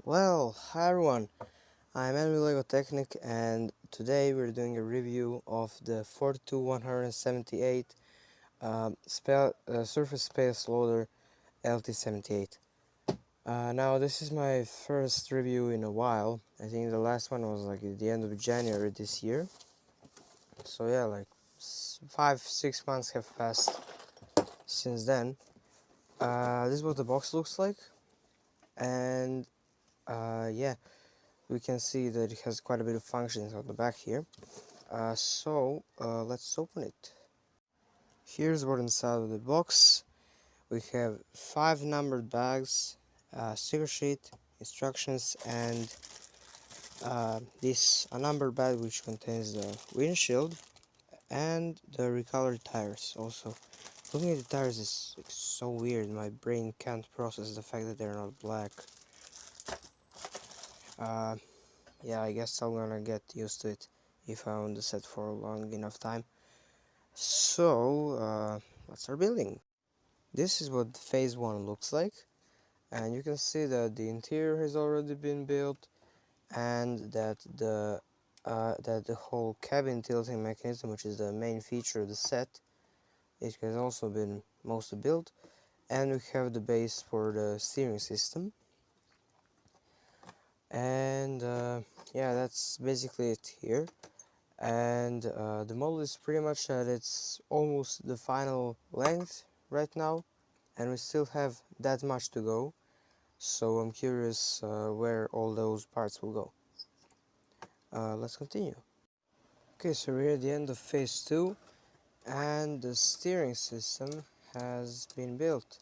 Well, hi everyone, I'm Lego Technic and today we're doing a review of the 42178 Surface Space Loader LT78. Now this is my first review in a while. I think the last one was like at the end of January this year. So yeah, like 5-6 months have passed since then. This is what the box looks like, and yeah, we can see that it has quite a bit of functions on the back here. Let's open it. Here's what inside of the box. We have 5 numbered bags, sticker sheet, instructions, and this a numbered bag which contains the windshield and the recolored tires. Also, looking at the tires is so weird. My brain can't process the fact that they're not black. Yeah, I guess I'm gonna get used to it if I own the set for a long enough time. So, let's start building. This is what phase 1 looks like, and you can see that the interior has already been built, and that the whole cabin tilting mechanism, which is the main feature of the set, it has also been mostly built, and we have the base for the steering system. And yeah, that's basically it here. And the model is pretty much at its almost the final length right now, and we still have that much to go, so I'm curious where all those parts will go. Let's continue. Okay, so we're at the end of phase 2, and the steering system has been built.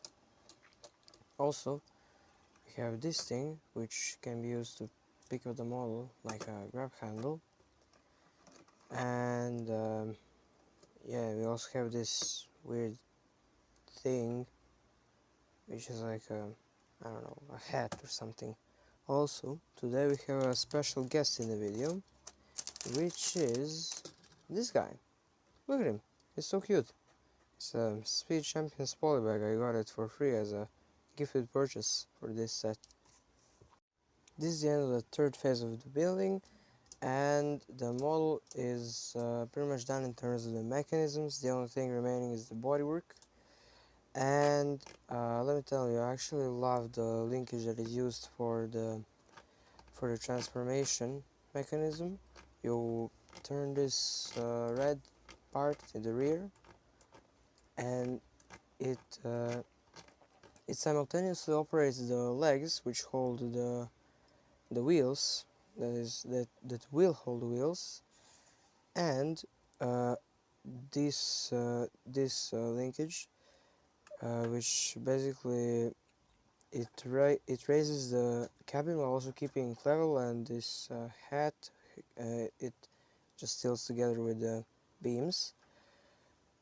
Also, we have this thing which can be used to pick up the model like a grab handle, and yeah, we also have this weird thing which is like a, I don't know, a hat or something. Also, today we have a special guest in the video, which is this guy. Look at him, he's so cute. It's a Speed Champions polybag. I got it for free as a gifted purchase for this set. This is the end of the third phase of the building, and the model is pretty much done in terms of the mechanisms. The only thing remaining is the bodywork. And let me tell you, I actually love the linkage that is used for the transformation mechanism. You turn this red part in the rear, and it simultaneously operates the legs which hold the wheels, that will hold the wheels, and this linkage, which basically it raises the cabin while also keeping it level, and this hat, it just tilts together with the beams,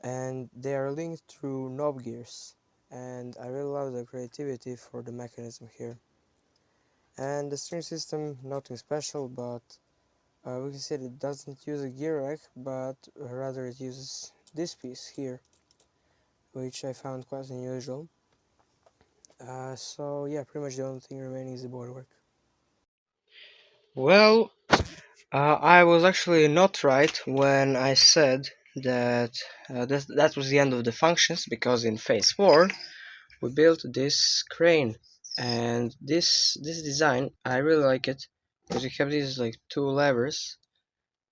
and they are linked through knob gears, and I really love the creativity for the mechanism here. And the steering system, nothing special, but we can see that it doesn't use a gear rack, but rather it uses this piece here, which I found quite unusual. So yeah, pretty much the only thing remaining is the bodywork. Well, I was actually not right when I said that that was the end of the functions, because in phase 4 we built this crane, and this design, I really like it because we have these like 2 levers,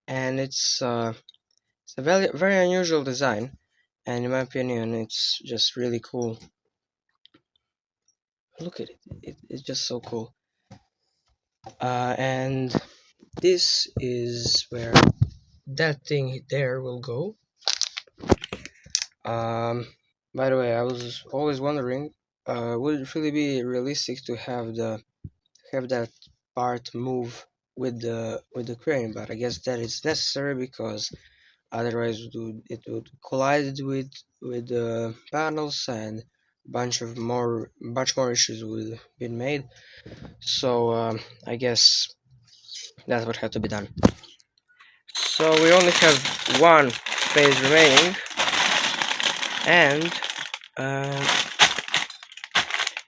and it's a very unusual design, and in my opinion it's just really cool. Look at it, it's just so cool. And this is where that thing there will go. By the way, I was always wondering, would it really be realistic to have that part move with the crane? But I guess that is necessary, because otherwise it would collide with the panels, and much more issues would have been made. So I guess that's what had to be done. So we only have one phase remaining, and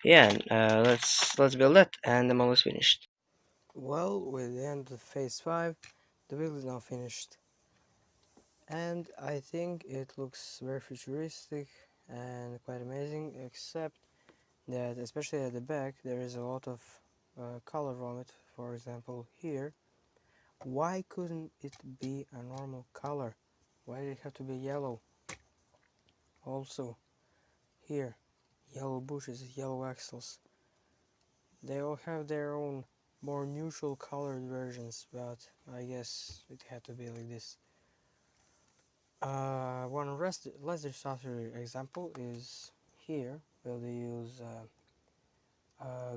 yeah, let's build it, and I'm almost finished. Well, with the end of phase 5, the build is now finished, and I think it looks very futuristic and quite amazing, except that especially at the back there is a lot of color vomit. For example here, why couldn't it be a normal color? Why did it have to be yellow? Also here, yellow bushes, yellow axles, they all have their own more neutral colored versions, but I guess it had to be like this. One less disastrous example is here, where they use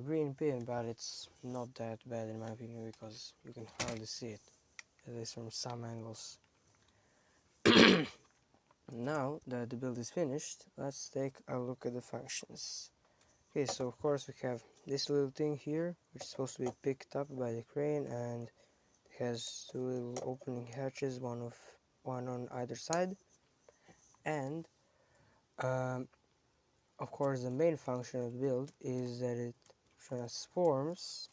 green pin, but it's not that bad in my opinion because you can hardly see it, at least from some angles. Now that the build is finished, let's take a look at the functions. Okay, so of course we have this little thing here, which is supposed to be picked up by the crane, and it has two little opening hatches, one on either side, and um, of course the main function of the build is that it transforms.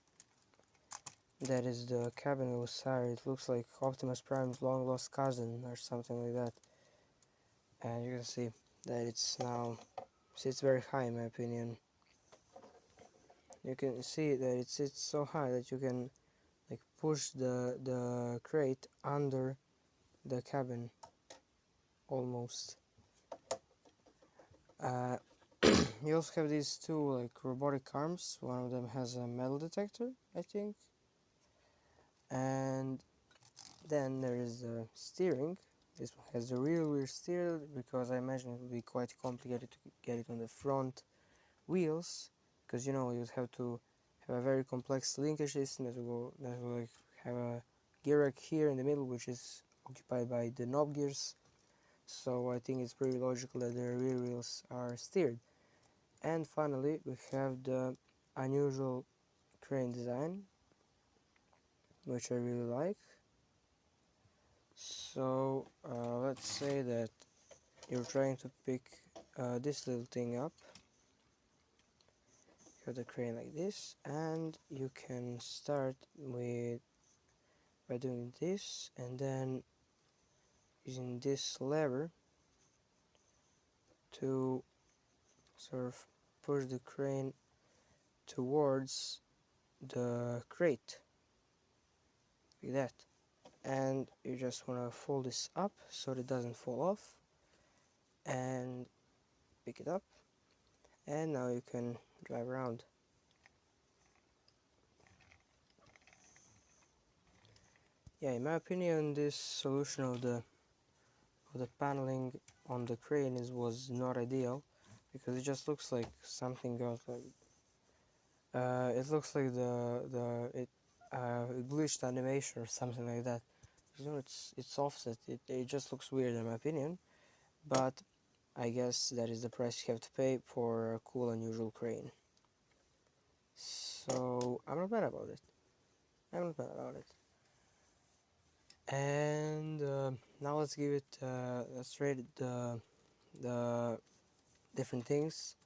That is the cabin outside. It looks like Optimus Prime's long lost cousin or something like that. And you can see that it's now sits very high in my opinion. You can see that it sits so high that you can like push the crate under the cabin almost. Uh, you also have these two like robotic arms. One of them has a metal detector, I think. And then there is the steering. This one has the rear steer because I imagine it would be quite complicated to get it on the front wheels, because you know you'd have to have a very complex linkage system that will like have a gear rack here in the middle, which is occupied by the knob gears. So I think it's pretty logical that the rear wheels are steered. And finally we have the unusual crane design, which I really like. So let's say that you're trying to pick this little thing up. You have the crane like this, and you can start with by doing this and then using this lever to sort of push the crane towards the crate like that. And you just want to fold this up so it doesn't fall off and pick it up, and now you can drive around. Yeah, in my opinion, this solution of the paneling on the crane was not ideal, because it just looks like something got like it looks like it glitched animation or something like that. You know, it's offset. It just looks weird in my opinion, but I guess that is the price you have to pay for a cool unusual crane. So I'm not bad about it. I'm not bad about it. And now let's give it. Let's rate the different things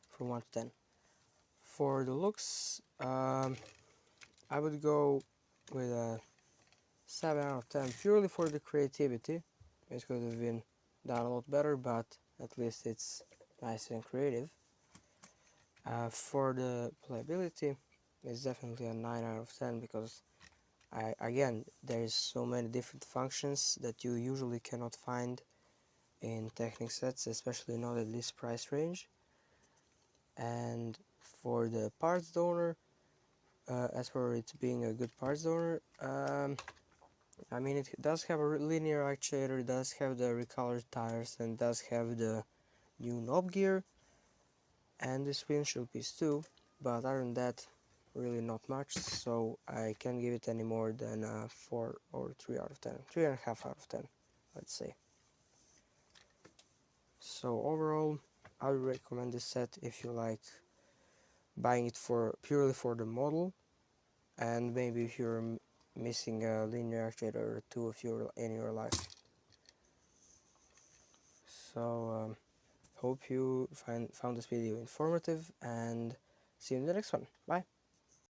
from 1 to 10. For the looks, I would go with a 7 out of 10 purely for the creativity. It could have been done a lot better, but at least it's nice and creative. For the playability, it's definitely a 9 out of 10 because again, there is so many different functions that you usually cannot find in Technic sets, especially not at this price range. And for the parts donor, as for it being a good parts donor, I mean, it does have a linear actuator, it does have the recolored tires, and does have the new knob gear and this windshield piece too, but other than that, really not much, so I can't give it any more than a 4 or 3 out of 10. 3.5 out of 10, let's say. So overall, I would recommend this set if you like buying it purely for the model, and maybe if you're missing a linear actuator or two in your life. So hope you found this video informative, and see you in the next one. Bye.